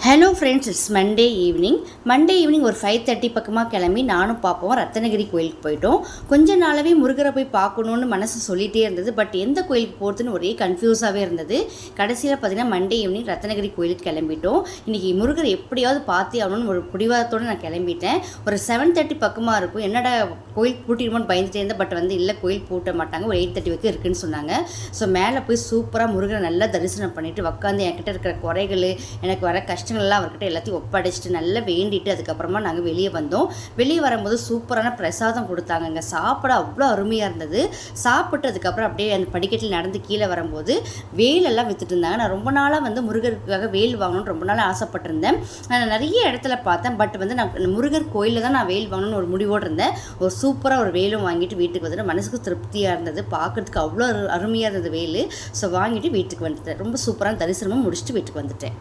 Hello friends, it's Monday evening ஒரு 5:30 பக்கமாக கிளம்பி நானும் பார்ப்போம் ரத்னகிரி கோயிலுக்கு போயிட்டோம். கொஞ்ச நாளாகவே முருகரை போய் பார்க்கணுன்னு மனசு சொல்லிகிட்டே இருந்தது. பட் எந்த கோயிலுக்கு போகிறதுன்னு ஒரே கன்ஃபியூஸாகவே இருந்தது. கடைசியில் பார்த்திங்கன்னா மண்டே ஈவினிங் ரத்னகிரி கோயிலுக்கு கிளம்பிட்டோம். இன்றைக்கி முருகர் எப்படியாவது பார்த்தே ஆகணும்னு ஒரு பிடிவாதத்தோடு நான் கிளம்பிட்டேன். ஒரு 7:30 பக்கமாக இருக்கும். என்னடா கோயில் பூட்டிடுமோன்னு பயந்துட்டே இருந்தேன். பட் இல்லை, கோயில் பூட்ட மாட்டாங்க, ஒரு 8:30 வரைக்கும் இருக்குதுன்னு சொன்னாங்க. ஸோ மேலே போய் சூப்பராக முருகரை நல்லா தரிசனம் பண்ணிவிட்டு உட்காந்து என்கிட்ட இருக்கிற குறைகள், எனக்கு வர கஷ்டங்கள்லாம் அவர்கிட்ட எல்லாத்தையும் ஒப்படைச்சிட்டு நல்லா வேண்டிட்டு அதுக்கப்புறமா நாங்கள் வெளியே வந்தோம். வெளியே வரும்போது சூப்பரான பிரசாதம் கொடுத்தாங்கங்க. சாப்பிட அவ்வளோ அருமையாக இருந்தது. சாப்பிட்டு அதுக்கப்புறம் அப்படியே அந்த படிக்கட்டில் நடந்து கீழே வரும்போது வேலெல்லாம் விற்றுட்டு இருந்தாங்க. நான் ரொம்ப நாளாக முருகருக்காக வேல் வாங்கணும்னு ரொம்ப நாளாக ஆசைப்பட்டிருந்தேன். நான் நிறைய இடத்துல பார்த்தேன். பட் நான் முருகர் கோயிலில் தான் நான் வேல் வாங்கணும்னு ஒரு முடிவோடு இருந்தேன். ஒரு சூப்பராக ஒரு வேலும் வாங்கிட்டு வீட்டுக்கு வந்துட்டு மனசுக்கு திருப்தியாக இருந்தது. பார்க்குறதுக்கு அவ்வளோ அருமையாக இருந்தது வேல். ஸோ வாங்கிட்டு வீட்டுக்கு வந்துட்டேன். ரொம்ப சூப்பரான தரிசனமும் முடிச்சுட்டு வீட்டுக்கு வந்துட்டேன்.